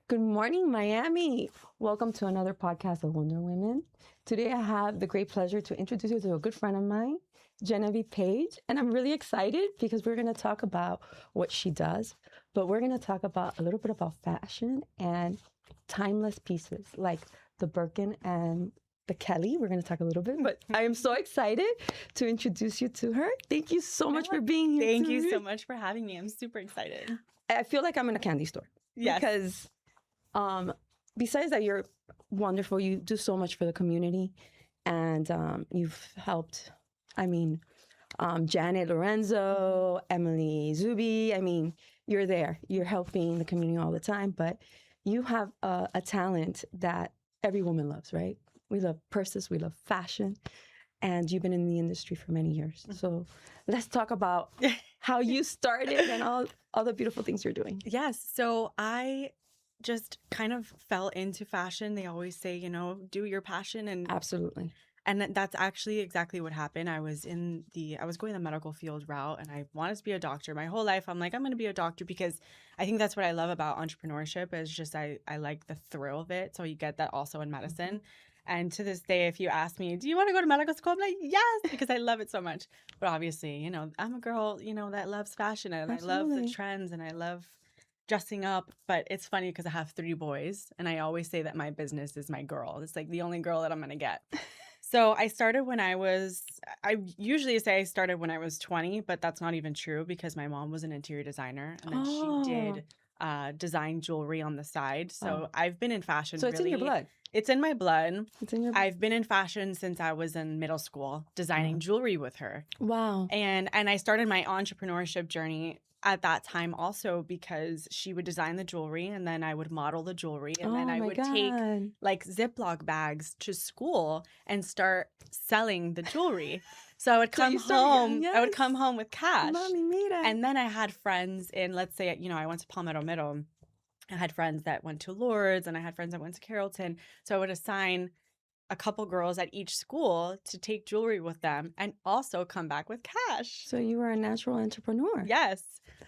Good morning, Miami. Welcome to another podcast of Wonder Women. Today I have the great pleasure to introduce you to a good friend of mine, Genevieve Page. And I'm really excited because we're going to talk about what she does, but we're going to talk about a little bit about fashion and timeless pieces like the Birkin and the Kelly. We're going to talk a little bit, but I am so excited to introduce you to her. Thank you so much for being here. Thank you so much for having me. I'm super excited. I feel like I'm in a candy store. Yes. Because besides that, you're wonderful. You do so much for the community, and you've helped. Janet Lorenzo, Emily Zuby. You're there. You're helping the community all the time. But you have a talent that every woman loves, right? We love purses. We love fashion. And you've been in the industry for many years. So let's talk about how you started and all the beautiful things you're doing. Yes. So I just kind of fell into fashion. They always say, do your passion. And Absolutely. And that's actually exactly what happened. I was going the medical field route, and I wanted to be a doctor. My whole life, I'm like, I'm going to be a doctor because I think that's what I love about entrepreneurship is just I like the thrill of it. So you get that also in medicine. And to this day, if you ask me, do you want to go to medical school? I'm like, yes, because I love it so much. But obviously, I'm a girl, that loves fashion, and Absolutely. I love the trends, and I love dressing up. But it's funny because I have 3 boys, and I always say that my business is my girl. It's like the only girl that I'm going to get. So I started I usually say I started when I was 20, but that's not even true because my mom was an interior designer, and then she did design jewelry on the side. So I've been in fashion. So it's in your blood. It's in my blood. It's in your blood. I've been in fashion since I was in middle school, designing jewelry with her. Wow. And I started my entrepreneurship journey at that time also because she would design the jewelry, and then I would model the jewelry, and then I would take like Ziploc bags to school and start selling the jewelry. So I would come home. Yes. I would come home with cash. Mommy made it. And then I had friends in, let's say, I went to Palmetto Middle. I had friends that went to Lourdes, and I had friends that went to Carrollton. So I would assign a couple girls at each school to take jewelry with them and also come back with cash. So you were a natural entrepreneur. Yes.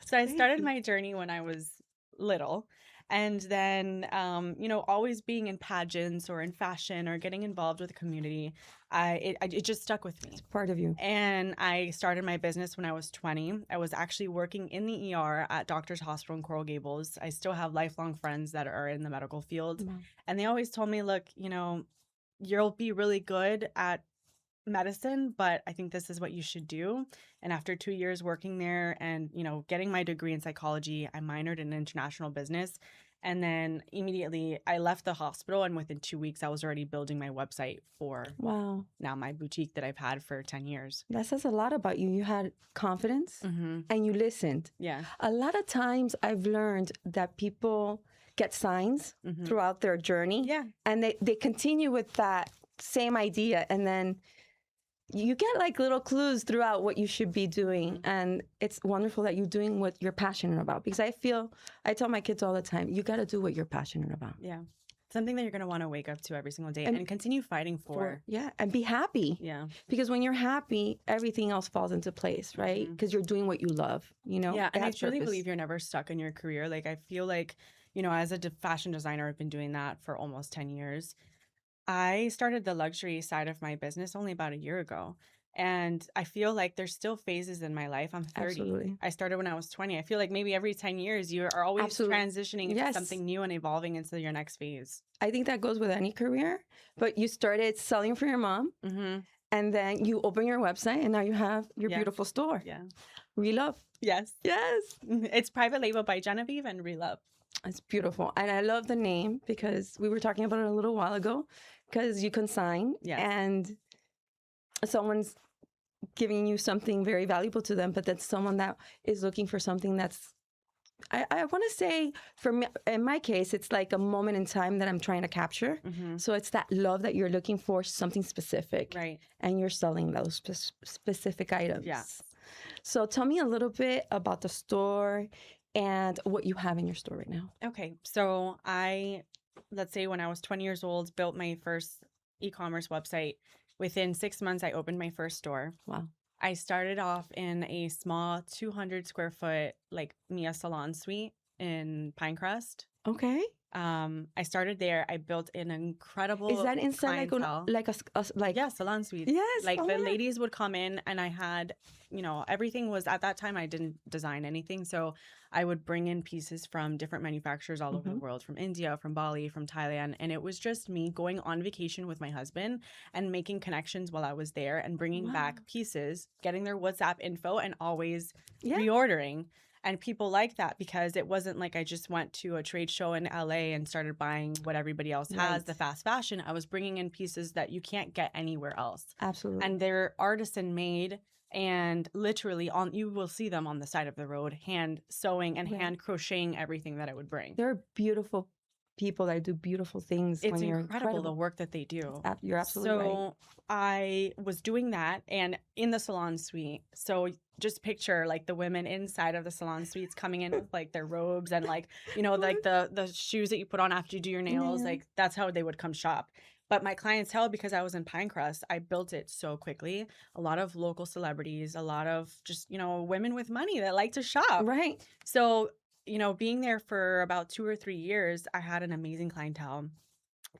So I started my journey when I was little. And then, always being in pageants or in fashion or getting involved with the community, it just stuck with me. It's part of you. And I started my business when I was 20. I was actually working in the ER at Doctors Hospital in Coral Gables. I still have lifelong friends that are in the medical field. Mm-hmm. And they always told me, look, you'll be really good at medicine, but I think this is what you should do. And after 2 years working there and, getting my degree in psychology, I minored in international business. And then immediately I left the hospital, and within 2 weeks, I was already building my website for now my boutique that I've had for 10 years. That says a lot about you. You had confidence and you listened. Yeah. A lot of times I've learned that people get signs throughout their journey. Yeah. And they continue with that same idea, and then you get like little clues throughout what you should be doing. And it's wonderful that you're doing what you're passionate about, because I tell my kids all the time, you got to do what you're passionate about. Yeah. Something that you're going to want to wake up to every single day and continue fighting for. Yeah. And be happy. Yeah. Because when you're happy, everything else falls into place, right? Because you're doing what you love, Yeah. And I truly believe you're never stuck in your career. Like, I feel like, as a fashion designer, I've been doing that for almost 10 years. I started the luxury side of my business only about a year ago. And I feel like there's still phases in my life. I'm 30. Absolutely. I started when I was 20. I feel like maybe every 10 years you are always transitioning into something new and evolving into your next phase. I think that goes with any career. But you started selling for your mom. Mm-hmm. And then you open your website, and now you have your beautiful store. Yeah. Relove. Yes. Yes. It's private label by Genevieve and Relove. It's beautiful. And I love the name because we were talking about it a little while ago, because you consign and someone's giving you something very valuable to them, but that's someone that is looking for something that's, I want to say, for me, in my case, it's like a moment in time that I'm trying to capture. Mm-hmm. So it's that love that you're looking for, something specific. Right. And you're selling those specific items. Yes. So tell me a little bit about the store and what you have in your store right now. Okay. So let's say when I was 20 years old, built my first e-commerce website. Within 6 months, I opened my first store. Wow. I started off in a small 200 square foot, like Mia Salon suite in Pinecrest. Okay. I started there. I built an incredible Is that inside clientele. like like Yeah, salon suites. Yes. Like oh the my God. ladies would come in and I had, everything was at that time I didn't design anything. So I would bring in pieces from different manufacturers all over the world, from India, from Bali, from Thailand. And it was just me going on vacation with my husband and making connections while I was there and bringing back pieces, getting their WhatsApp info and always reordering. And people like that because it wasn't like I just went to a trade show in LA and started buying what everybody else has, the fast fashion. I was bringing in pieces that you can't get anywhere else. Absolutely. And they're artisan made and literally you will see them on the side of the road, hand sewing and hand crocheting everything that I would bring. They're beautiful people that do beautiful things. It's incredible the work that they do. You're absolutely right. So I was doing that and in the salon suite. So just picture like the women inside of the salon suites coming in with like their robes and like, like the shoes that you put on after you do your nails. Like that's how they would come shop. But my clientele, because I was in Pinecrest, I built it so quickly. A lot of local celebrities, a lot of just, women with money that like to shop. Right. So being there for about 2 or 3 years, I had an amazing clientele.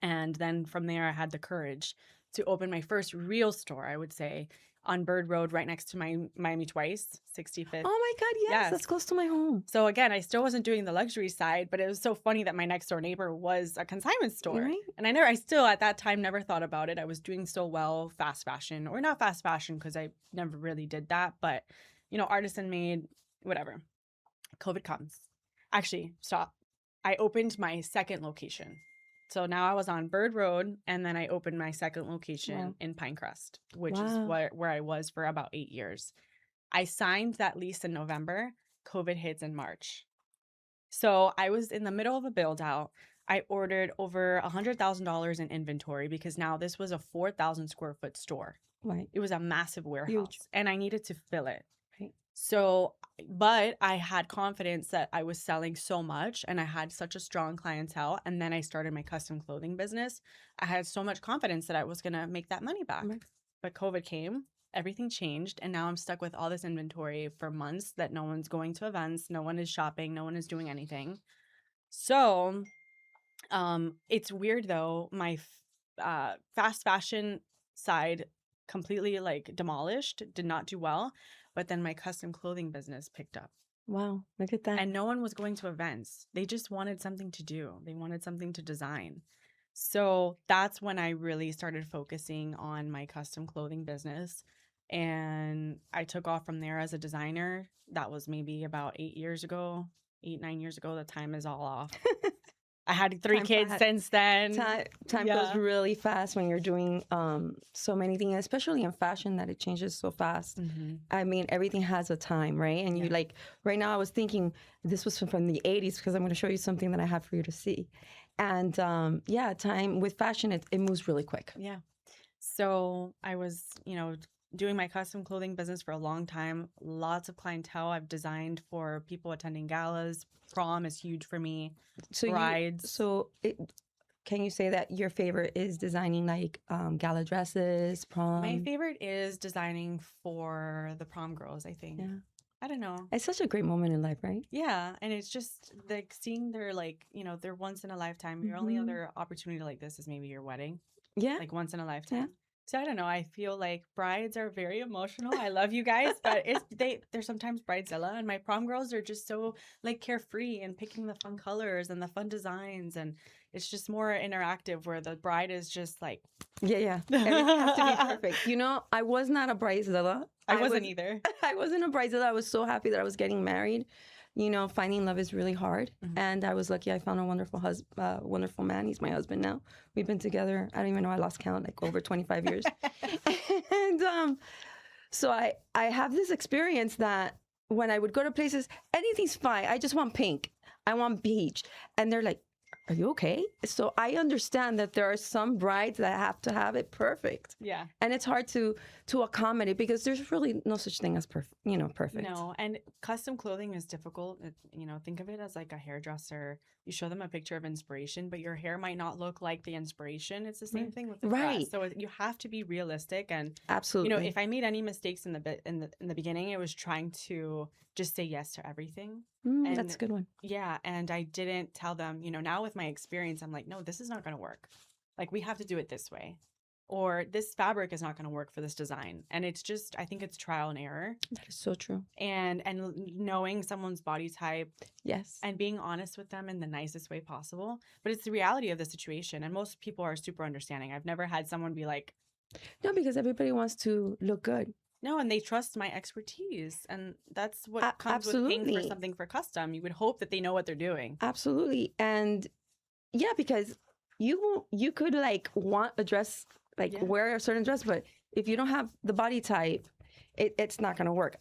And then from there, I had the courage to open my first real store, I would say, on Bird Road, right next to my Miami Twice, 65th. Oh my God, yes, that's close to my home. So again, I still wasn't doing the luxury side, but it was so funny that my next door neighbor was a consignment store. Right. And I still at that time never thought about it. I was doing so well, fast fashion, or not fast fashion because I never really did that, but artisan made, whatever. COVID comes. Actually, stop. I opened my second location. So now I was on Bird Road, and then I opened my second location in Pinecrest, which is where I was for about 8 years. I signed that lease in November. COVID hits in March. So I was in the middle of a build out. I ordered over $100,000 in inventory because now this was a 4,000 square foot store. Right. It was a massive warehouse. Huge. And I needed to fill it. Right. So, but I had confidence that I was selling so much and I had such a strong clientele. And then I started my custom clothing business. I had so much confidence that I was going to make that money back. Right. But COVID came, everything changed. And now I'm stuck with all this inventory for months that no one's going to events. No one is shopping. No one is doing anything. So, it's weird though. My fast fashion side completely like demolished, did not do well. But then my custom clothing business picked up. Wow, look at that. And no one was going to events. They just wanted something to do. They wanted something to design. So that's when I really started focusing on my custom clothing business. And I took off from there as a designer. That was maybe about 9 years ago. The time is all off. I had 3 kids since then. Time goes really fast when you're doing so many things, especially in fashion, that it changes so fast. Mm-hmm. I mean, everything has a time, right? And you like, right now I was thinking, this was from the 80s because I'm going to show you something that I have for you to see. And time with fashion, it moves really quick. Yeah. So I was, doing my custom clothing business for a long time. Lots of clientele. I've designed for people attending galas. Prom is huge for me. So brides. Can you say that your favorite is designing like gala dresses, prom? My favorite is designing for the prom girls, I think. Yeah. I don't know. It's such a great moment in life, right? Yeah. And it's just like seeing their their once in a lifetime. Your only other opportunity like this is maybe your wedding. Yeah. Like once in a lifetime. Yeah. So I don't know. I feel like brides are very emotional. I love you guys, but they're sometimes bridezilla, and my prom girls are just so like carefree and picking the fun colors and the fun designs, and it's just more interactive. Where the bride is just like, yeah, everything has to be perfect. I was not a bridezilla. I wasn't either. I wasn't a bridezilla. I was so happy that I was getting married. Finding love is really hard. Mm-hmm. And I was lucky I found a wonderful man. He's my husband now. We've been together, I don't even know, I lost count, like over 25 years. And so I have this experience that when I would go to places, anything's fine. I just want pink. I want beach. And they're like, are you okay? So I understand that there are some brides that have to have it perfect. Yeah. And it's hard to accommodate because there's really no such thing as perfect. No, and custom clothing is difficult. Think of it as like a hairdresser. You show them a picture of inspiration, but your hair might not look like the inspiration. It's the same thing with the dress. So you have to be realistic. And absolutely, if I made any mistakes in the beginning, it was trying to just say yes to everything. And that's a good one. Yeah, and I didn't tell them. Now with my experience, I'm like, no, this is not going to work. Like, we have to do it this way. Or this fabric is not going to work for this design. And it's just, I think it's trial and error. That is so true. And knowing someone's body type. Yes. And being honest with them in the nicest way possible. But it's the reality of the situation. And most people are super understanding. I've never had someone be like, no, because everybody wants to look good. No, and they trust my expertise. And that's what comes with paying for something for custom. You would hope that they know what they're doing. Absolutely. And yeah, because you could like want a dress, wear a certain dress, but if you don't have the body type, it's not going to work.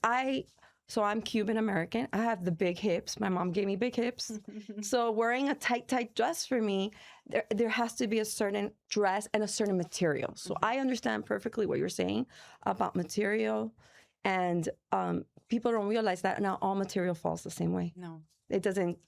So I'm Cuban American. I have the big hips. My mom gave me big hips. So wearing a tight dress for me, there has to be a certain dress and a certain material. So I understand perfectly what you're saying about material. And people don't realize that not all material falls the same way. No. It doesn't,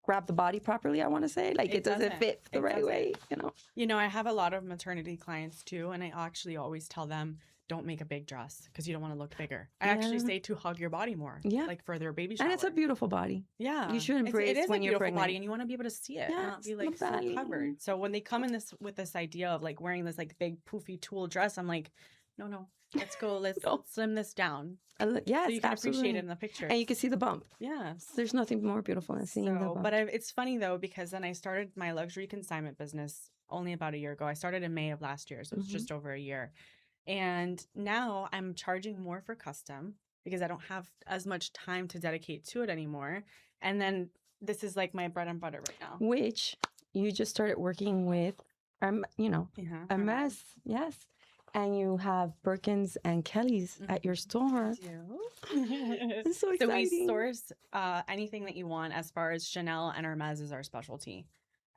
grab the body properly, I want to say. Like, it doesn't fit the right way, I have a lot of maternity clients too, and I actually always tell them, don't make a big dress because you don't want to look bigger. I actually say to hug your body more, like for their baby shower. And it's a beautiful body. Yeah. You should embrace when you're pregnant. It is a beautiful body, and you want to be able to see it and not be like so covered. So when they come in with this idea of like wearing this like big poofy tulle dress, I'm like, no, let's go. Let's slim this down. Yes, so you can appreciate it in the picture. And you can see the bump. Yes. There's nothing more beautiful than seeing the bump. But it's funny though, because then I started my luxury consignment business only about a year ago. I started in May of last year, so it's just over a year. And now I'm charging more for custom because I don't have as much time to dedicate to it anymore. And then this is like my bread and butter right now. Which you just started working with, Hermès, yes. And you have Birkins and Kellys at your store. It's so exciting. So we source anything that you want as far as Chanel and Hermès is our specialty.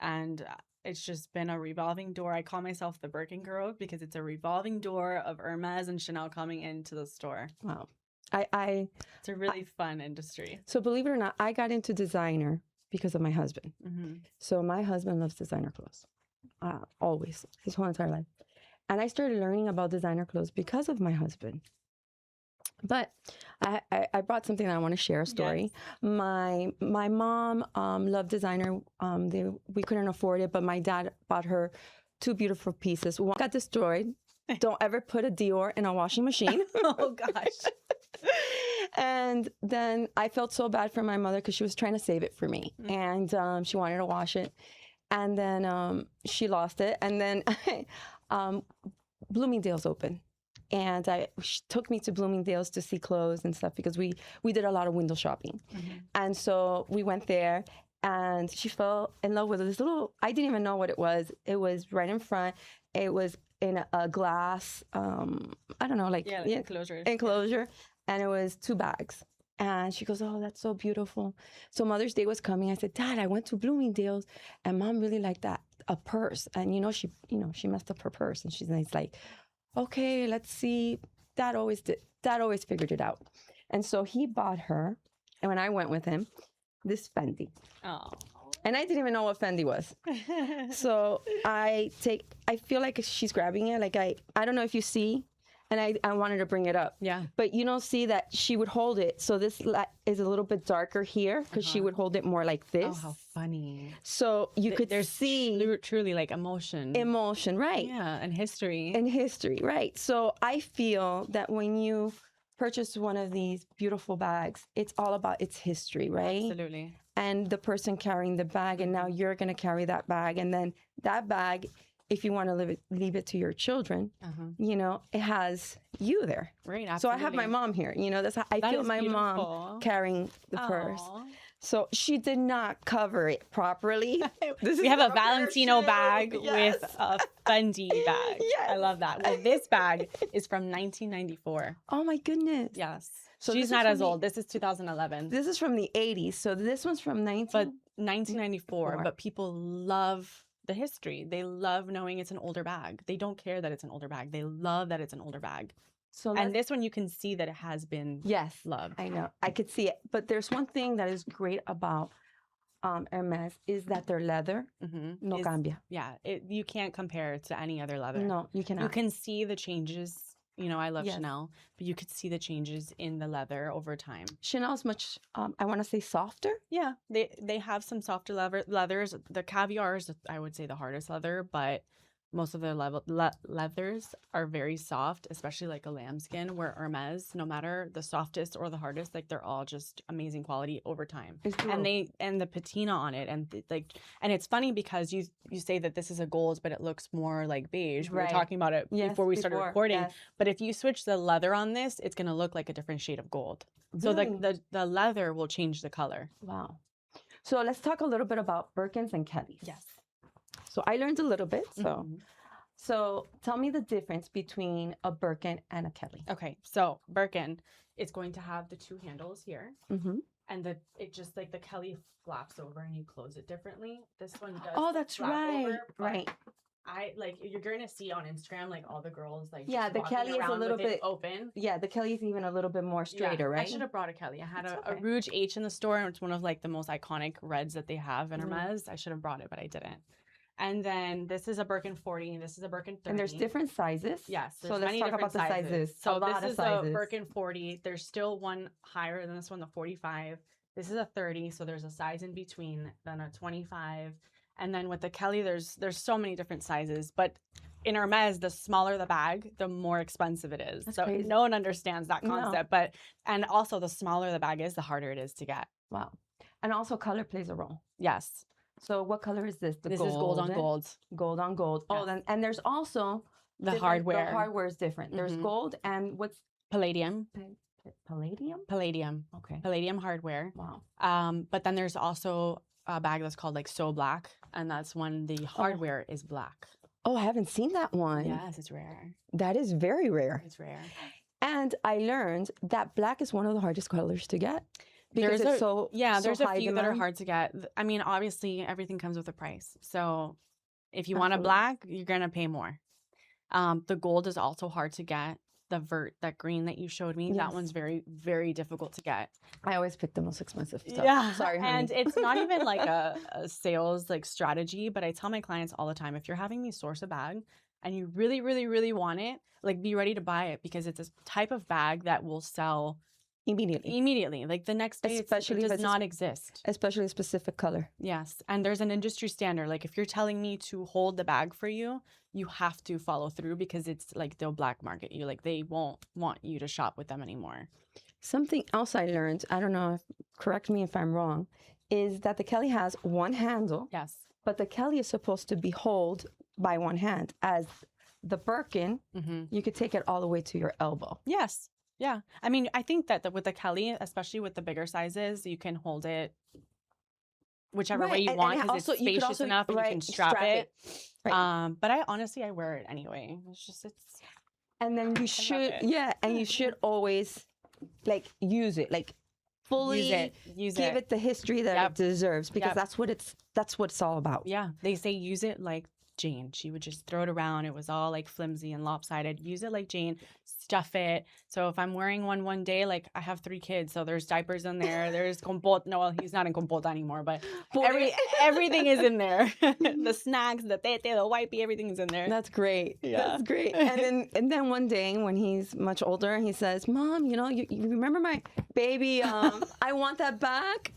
And it's just been a revolving door. I call myself the Birkin girl because it's a revolving door of Hermès and Chanel coming into the store. Wow. It's a really fun industry. So believe it or not, I got into designer because of my husband. So my husband loves designer clothes. Always, his whole entire life. And I started learning about designer clothes because of my husband. But I brought something that I want to share, a story. Yes. My mom loved designer. We couldn't afford it, but my dad bought her 2 beautiful pieces. One got destroyed. Don't ever put a Dior in a washing machine. Oh, gosh. And then I felt so bad for my mother because she was trying to save it for me. And she wanted to wash it. And then she lost it. And then Bloomingdale's open. And she took me to Bloomingdale's to see clothes and stuff because we did a lot of window shopping. And so we went there and she fell in love with this little, I didn't even know what it was. It was right in front. It was in a glass, I don't know, enclosure. And it was 2 bags. And she goes, oh, that's so beautiful. So Mother's Day was coming. I said, Dad, I went to Bloomingdale's and Mom really liked a purse. And, she messed up her purse. And she's like, okay, let's see. Dad always figured it out. And so he bought her, and when I went with him, this Fendi. Oh. And I didn't even know what Fendi was. So I feel like she's grabbing it. Like I don't know if you see, and I wanted to bring it up. Yeah. But you don't see that she would hold it. So this is a little bit darker here because she would hold it more like this. Oh, how funny. So you could see. Truly like emotion. Emotion, right. Yeah, and history. And history, right. So I feel that when you purchase one of these beautiful bags, it's all about its history, right? Absolutely. And the person carrying the bag, and now you're going to carry that bag. And then that bag, if you want to leave it to your children, it has you there. Right, absolutely. So I have my mom here. That's how I feel my beautiful. Mom carrying the purse. So she did not cover it properly. We have a Valentino bag with a Fendi bag. Yes. I love that. Well, this bag is from 1994. Oh, my goodness. Yes. So She's not as old. This is 2011. This is from the 80s. So this one's from 1994. But people love the history. They love knowing it's an older bag. They don't care that it's an older bag. They love that it's an older bag. And this one, you can see that it has been loved. I know. I could see it. But there's one thing that is great about Hermès is that their leather no cambia. Yeah, you can't compare it to any other leather. No, you cannot. You can see the changes. You know, I love Chanel, but you could see the changes in the leather over time. Chanel's much, I want to say, softer. Yeah, they have some softer leathers. The caviar is, I would say, the hardest leather, but most of their leathers are very soft, especially like a lambskin, where Hermès, no matter the softest or the hardest, like they're all just amazing quality over time. And the patina on it, and it's funny because you say that this is a gold, but it looks more like beige. We were talking about it before we started recording. But if you switch the leather on this, it's gonna look like a different shade of gold. Really? So the leather will change the color. Wow. So let's talk a little bit about Birkins and Kellys. Yes. So I learned a little bit. So tell me the difference between a Birkin and a Kelly. Okay, so Birkin is going to have the two handles here, and it just like the Kelly flaps over and you close it differently. This one does. Oh, that's right. Over, right. I like you're gonna see on Instagram like all the girls like the Kelly is a little bit open. Yeah, the Kelly is even a little bit more straighter, right? I should have brought a Kelly. I had a Rouge H in the store, and it's one of like the most iconic reds that they have in Hermès. I should have brought it, but I didn't. And then this is a Birkin 40, and this is a Birkin 30. And there's different sizes. Yes. So let's talk about the sizes. So this is a Birkin 40. There's still one higher than this one, the 45. This is a 30, so there's a size in between, then a 25. And then with the Kelly, there's so many different sizes. But in Hermès, the smaller the bag, the more expensive it is. That's crazy. No one understands that concept. No. And also the smaller the bag is, the harder it is to get. Wow. And also color plays a role. Yes. So what color is this? This is gold on gold. Gold on gold. Yes. Oh, and there's also the hardware. The hardware is different. There's gold and what's palladium. Palladium? Palladium. Okay. Palladium hardware. Wow. But then there's also a bag that's called like So Black, and that's when the hardware is black. Oh, I haven't seen that one. Yes, it's rare. That is very rare. It's rare. And I learned that black is one of the hardest colors to get. Because there's a few that are hard to get. I mean, obviously, everything comes with a price. So if you want a black, you're going to pay more. The gold is also hard to get. The that green that you showed me, that one's very, very difficult to get. I always pick the most expensive stuff. Yeah. Sorry, honey. And it's not even like a sales like strategy, but I tell my clients all the time, if you're having me source a bag and you really, really, really want it, like be ready to buy it because it's a type of bag that will sell immediately, like the next day. Especially it does not exist, especially a specific color. Yes. And there's an industry standard, like if you're telling me to hold the bag for you, you have to follow through because it's like they'll black market you, like they won't want you to shop with them anymore. Something else I learned, I don't know, correct me if I'm wrong, is that the Kelly has one handle. Yes. But the Kelly is supposed to be held by one hand. As the Birkin, you could take it all the way to your elbow. Yes. Yeah. I mean, I think that with the Kelly, especially with the bigger sizes, you can hold it whichever way you want because it's spacious enough and you can strap it. Right. But I wear it anyway. It's and then you should, and you should always like use it, like fully give it the history that it deserves because that's what it's all about. Yeah. They say use it like Jane. She would just throw it around. It was all like flimsy and lopsided. Use it like Jane. Stuff it. So if I'm wearing one day, like I have 3 kids, so there's diapers in there. There's compot. No, well, he's not in compota anymore, but everything is in there. The snacks, the tete, the wipey, everything is in there. That's great. Yeah. That's great. And then one day when he's much older, he says, "Mom, you know, you remember my baby? I want that back.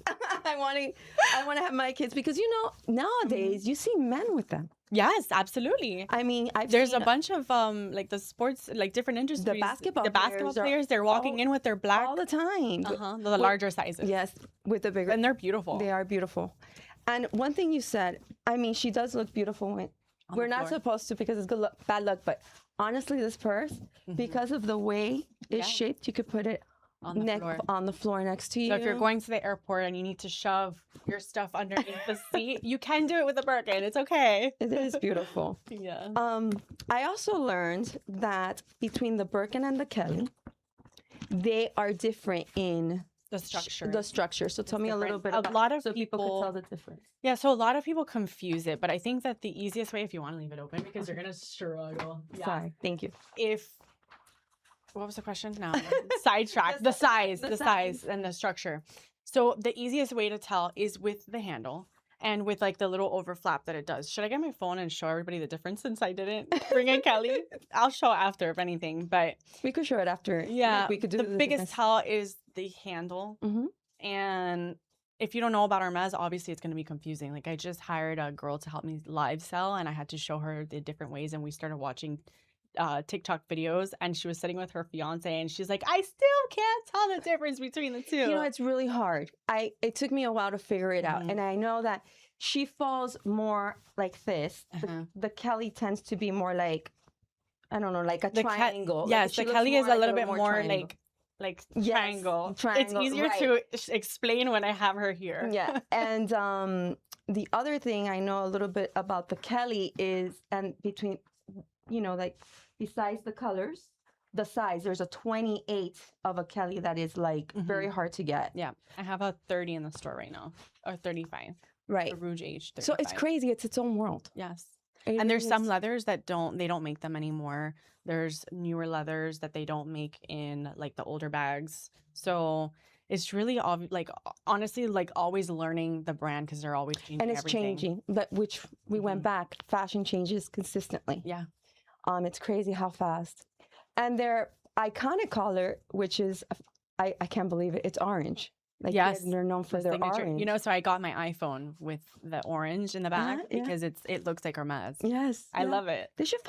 I want to have my kids because you know nowadays you see men with them." Yes, absolutely. I mean, there's a bunch of like the sports, like different industries. The basketball players, they're walking in with their black all the time. The larger sizes. Yes, with the bigger. And they're beautiful. They are beautiful. And one thing you said, I mean, she does look beautiful when we're not supposed to because it's bad luck. But honestly, this purse, because of the way it's shaped, you could put it on the floor next to you. So if you're going to the airport and you need to shove your stuff underneath the seat, you can do it with a Birkin. It's okay. It is beautiful. Yeah. I also learned that between the Birkin and the Kelly, they are different in the structure. The structure. So tell me a little bit about a lot of so people can tell the difference. Yeah, so a lot of people confuse it, but I think that the easiest way, if you want to leave it open because you're gonna struggle. Yeah. Sorry, thank you. What was the question? No, sidetrack. The size and the structure. So the easiest way to tell is with the handle and with like the little overflap that it does. Should I get my phone and show everybody the difference since I didn't bring in Kelly? I'll show after if anything, but we could show it after. Yeah, we could do the biggest tell is the handle. And if you don't know about Hermès, obviously it's going to be confusing. Like I just hired a girl to help me live sell, and I had to show her the different ways, and we started watching TikTok videos, and she was sitting with her fiance, and she's like, I still can't tell the difference between the two. You know, it's really hard. It took me a while to figure it out, and I know that she falls more like this. The Kelly tends to be more like, I don't know, like a triangle. Yes, the Kelly is a little bit more like triangle. It's easier to explain when I have her here. Yeah, and the other thing I know a little bit about the Kelly is, and between, you know, like besides the colors, the size, there's a 28 of a Kelly that is like very hard to get. Yeah, I have a 30 in the store right now, or 35. Right. The Rouge Age 35. So it's crazy. It's its own world. Yes. And there's some leathers that they don't make them anymore. There's newer leathers that they don't make in like the older bags. So it's really like honestly like always learning the brand because they're always changing. And it's changing, but which we went back. Fashion changes consistently. Yeah. It's crazy how fast. And their iconic color, which is I can't believe it. It's orange. Like yes, they're known for their orange. You know, so I got my iPhone with the orange in the back because it looks like Hermès. Yes, I love it. They should,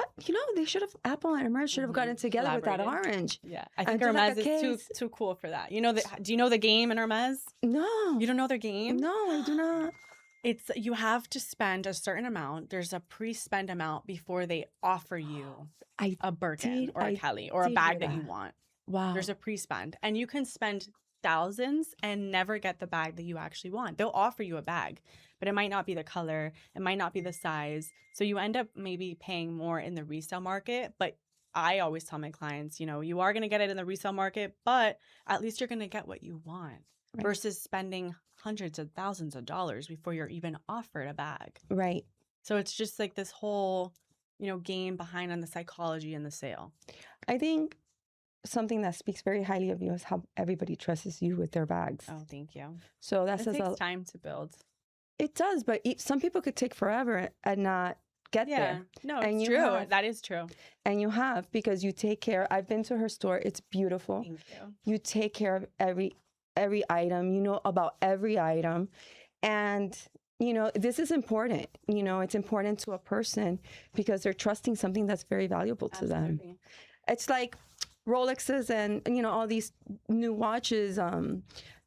they should have Apple and Hermès should have gotten together with that orange. Yeah, I think Hermès is too cool for that. You know, do you know the game in Hermès? No, you don't know their game? No, I do not. It's you have to spend a certain amount. There's a pre-spend amount before they offer you a Birkin or a Kelly or a bag that you want. Wow. There's a pre-spend, and you can spend thousands and never get the bag that you actually want. They'll offer you a bag, but it might not be the color, it might not be the size. So you end up maybe paying more in the resale market. But I always tell my clients, you know, you are going to get it in the resale market, but at least you're going to get what you want versus spending hundreds of thousands of dollars before you're even offered a bag. Right. So it's just like this whole, you know, game behind on the psychology and the sale. I think something that speaks very highly of you is how everybody trusts you with their bags. Oh, thank you. So that says takes time to build. It does, but some people could take forever and not get there. No, it's true. That is true. And you have, because you take care. I've been to her store. It's beautiful. Thank you. You take care of every item. You know about every item. And, you know, this is important. You know, it's important to a person because they're trusting something that's very valuable to them. It's like Rolexes and, you know, all these new watches,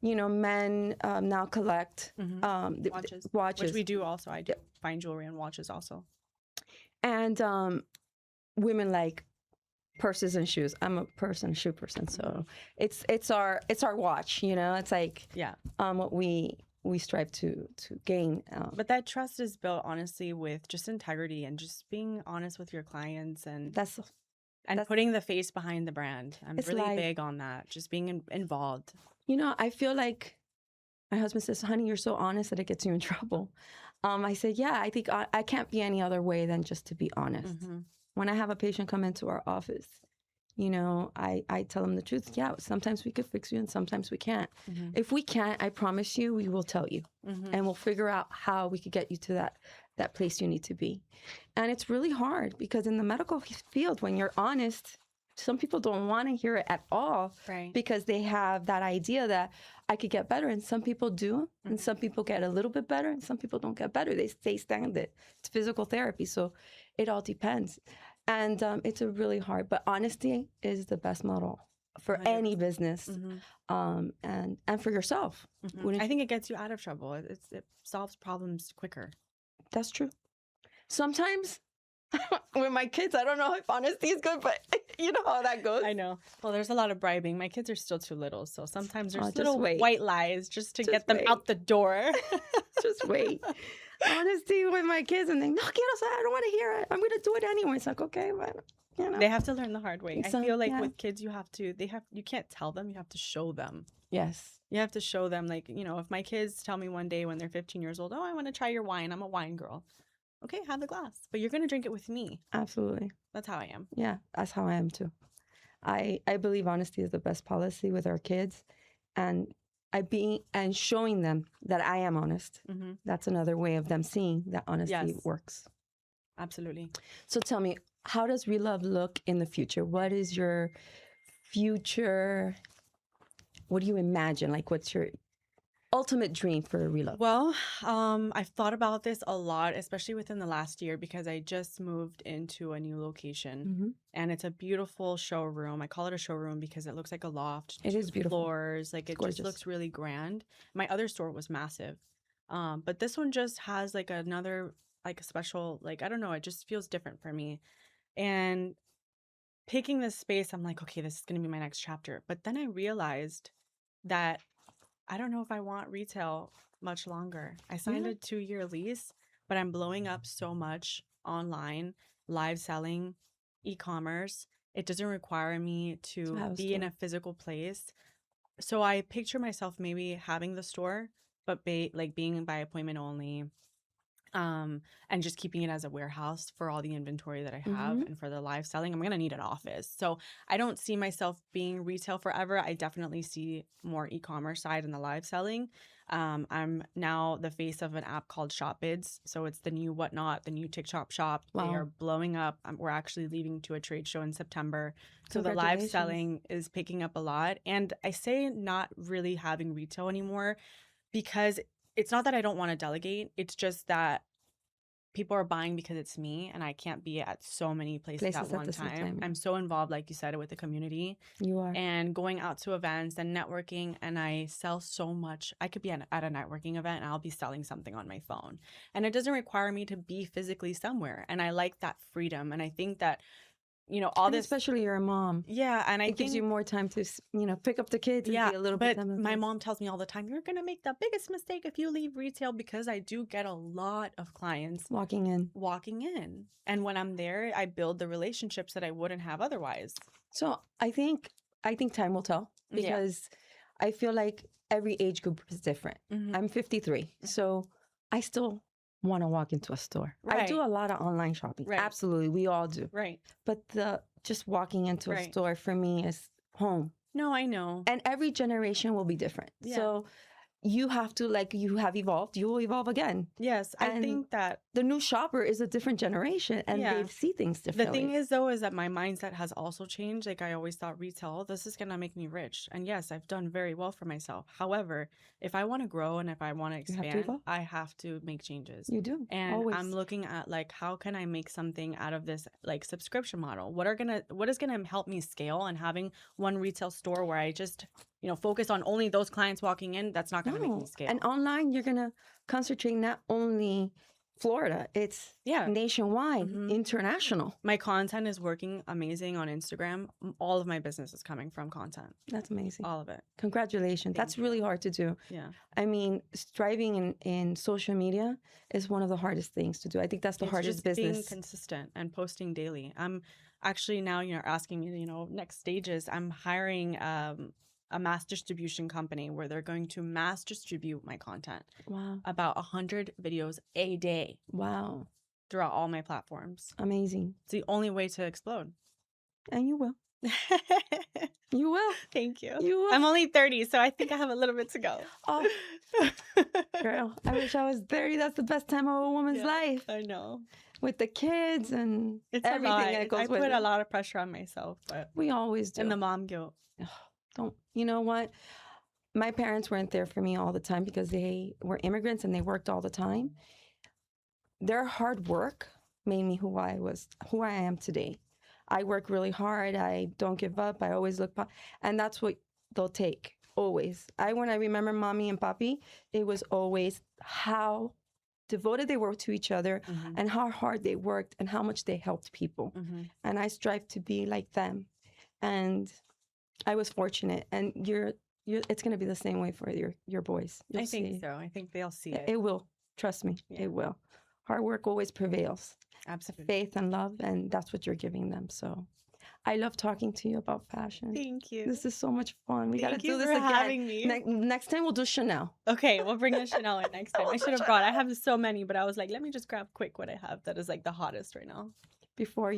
you know, men now collect watches. Which we do also. I do fine jewelry and watches also. And women like purses and shoes. I'm a purse and shoe person, so it's our watch, you know. It's like what we strive to gain. But that trust is built honestly with just integrity and just being honest with your clients, and that's putting the face behind the brand. I'm really big on that, just being involved. You know, I feel like my husband says, honey, you're so honest that it gets you in trouble. I said, yeah, I think I can't be any other way than just to be honest. When I have a patient come into our office, you know, I tell them the truth. Yeah, sometimes we could fix you and sometimes we can't. If we can't, I promise you, we will tell you. And we'll figure out how we could get you to that place you need to be. And it's really hard because in the medical field, when you're honest, some people don't want to hear it at all because they have that idea that I could get better. And some people do. And some people get a little bit better and some people don't get better. They stay stagnant. It's physical therapy. So it all depends. And it's a really hard, but honesty is the best model for 100%. Any business and for yourself. I think it gets you out of trouble. It solves problems quicker. That's true. Sometimes with my kids, I don't know if honesty is good, but you know how that goes. I know. Well, there's a lot of bribing. My kids are still too little, so sometimes there's little white lies just to get them out the door. Just wait. Honesty with my kids, and they, no, quiero, I don't want to hear it. I'm going to do it anyway. It's like, okay, but You know? They have to learn the hard way. So, I feel like yeah. with kids, you can't tell them, you have to show them. Yes. You have to show them, like, if my kids tell me one day when they're 15 years old, oh, I want to try your wine. I'm a wine girl. Okay, have the glass, but you're going to drink it with me. Absolutely. That's how I am. Yeah, that's how I am too. I believe honesty is the best policy with our kids, and showing them that I am honest. Mm-hmm. That's another way of them seeing that honesty Yes. works. Absolutely. So tell me, how does Relove look in the future? What is your future? What do you imagine? Like, what's your ultimate dream for Relove? Well, I've thought about this a lot, especially within the last year, because I just moved into a new location. Mm-hmm. And it's a beautiful showroom. I call it a showroom because it looks like a loft. It is beautiful. Floors, like it just looks really grand. My other store was massive, but this one just has like another like a special, like, I don't know, it just feels different for me. And picking this space, I'm like, okay, this is gonna be my next chapter. But then I realized that I don't know if I want retail much longer. I signed a 2-year lease, but I'm blowing up so much online, live selling, e-commerce. It doesn't require me to be in a physical place. So I picture myself maybe having the store, but being by appointment only. And just keeping it as a warehouse for all the inventory that I have and for the live selling. I'm going to need an office. So I don't see myself being retail forever. I definitely see more e-commerce side in the live selling. I'm now the face of an app called ShopBids. So it's the new Whatnot, the new TikTok shop. Wow. They are blowing up. We're actually leaving to a trade show in September. So the live selling is picking up a lot. And I say not really having retail anymore because it's not that I don't want to delegate. It's just that people are buying because it's me and I can't be at so many places at one time. I'm so involved, like you said, with the community. You are. And going out to events and networking, and I sell so much. I could be at a networking event and I'll be selling something on my phone. And it doesn't require me to be physically somewhere. And I like that freedom. And I think that all this, especially you're a mom. Yeah, and it gives you more time to pick up the kids. And be a little bit. But my mom tells me all the time, you're gonna make the biggest mistake if you leave retail, because I do get a lot of clients walking in, and when I'm there, I build the relationships that I wouldn't have otherwise. So I think time will tell, because I feel like every age group is different. I'm 53, so I still want to walk into a store. I do a lot of online shopping. Absolutely. We all do. But just walking into a store for me is home. No, I know. And every generation will be different. So you have to, you have evolved, you will evolve again. Yes, I think that the new shopper is a different generation and they see things differently. The thing is, though, is that my mindset has also changed. Like, I always thought retail, this is going to make me rich. And yes, I've done very well for myself. However, if I want to grow and if I want to expand, I have to make changes. You do. And always. I'm looking at, how can I make something out of this, subscription model? What is going to help me scale? And having one retail store where I just focus on only those clients walking in, that's not going to make me scale. And online, you're going to concentrate not only Florida, it's nationwide, international. My content is working amazing on Instagram. All of my business is coming from content. That's amazing. All of it. Congratulations. That's really hard to do. Yeah. I mean, striving in social media is one of the hardest things to do. I think that's the hardest business. Being consistent and posting daily. I'm actually now, asking me, next stages. I'm hiring a mass distribution company where they're going to mass distribute my content. Wow. About 100 videos a day. Wow. Throughout all my platforms. Amazing. It's the only way to explode. And you will. You will. Thank you. You will. I'm only 30, so I think I have a little bit to go. Oh, girl, I wish I was 30. That's the best time of a woman's life. I know. With the kids and it's everything that goes with it. I put a lot of pressure on myself, but we always do. And the mom guilt. You know what? My parents weren't there for me all the time because they were immigrants and they worked all the time. Their hard work made me who I am today. I work really hard. I don't give up. I always look back. And that's what they'll take, always. When I remember mommy and papi, it was always how devoted they were to each other and how hard they worked and how much they helped people. And I strive to be like them. And I was fortunate, and it's going to be the same way for your boys. You'll I think so. I think they'll see it. It will. Trust me. Yeah. It will. Hard work always prevails. Absolutely. faith and love, and that's what you're giving them. So I love talking to you about fashion. Thank you. This is so much fun. We got to Thank do you this for again. having me. Next time we'll do Chanel. Okay, we'll bring the Chanel in next time. I should have brought. I have so many, but I was like, let me just grab quick what I have that is like the hottest right now. Before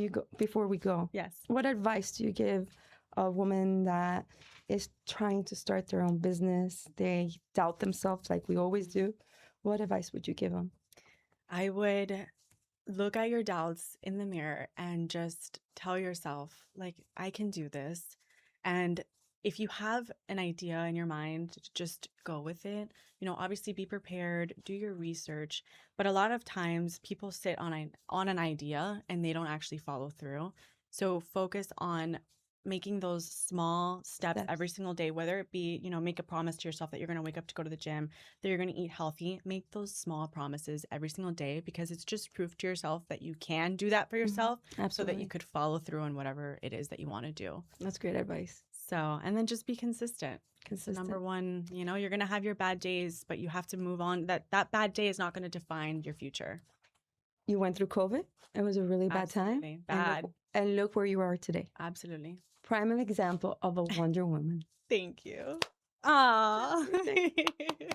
we go, Yes. what advice do you give a woman that is trying to start their own business? They doubt themselves like we always do. What advice would you give them? I would look at your doubts in the mirror and just tell yourself, like, I can do this. And if you have an idea in your mind, just go with it. You know, obviously be prepared, do your research. But a lot of times people sit on an idea and they don't actually follow through. So focus on making those small steps every single day, whether it be, you know, make a promise to yourself that you're going to wake up to go to the gym, that you're going to eat healthy. Make those small promises every single day, because it's just proof to yourself that you can do that for yourself. So that you could follow through on whatever it is that you want to do. That's great advice. So, and then just be consistent. Number one, you know, you're going to have your bad days, but you have to move on. That bad day is not going to define your future. You went through COVID. It was a really bad time. Bad. And look where you are today. Absolutely. Prime example of a Wonder Woman. Thank you. Aww.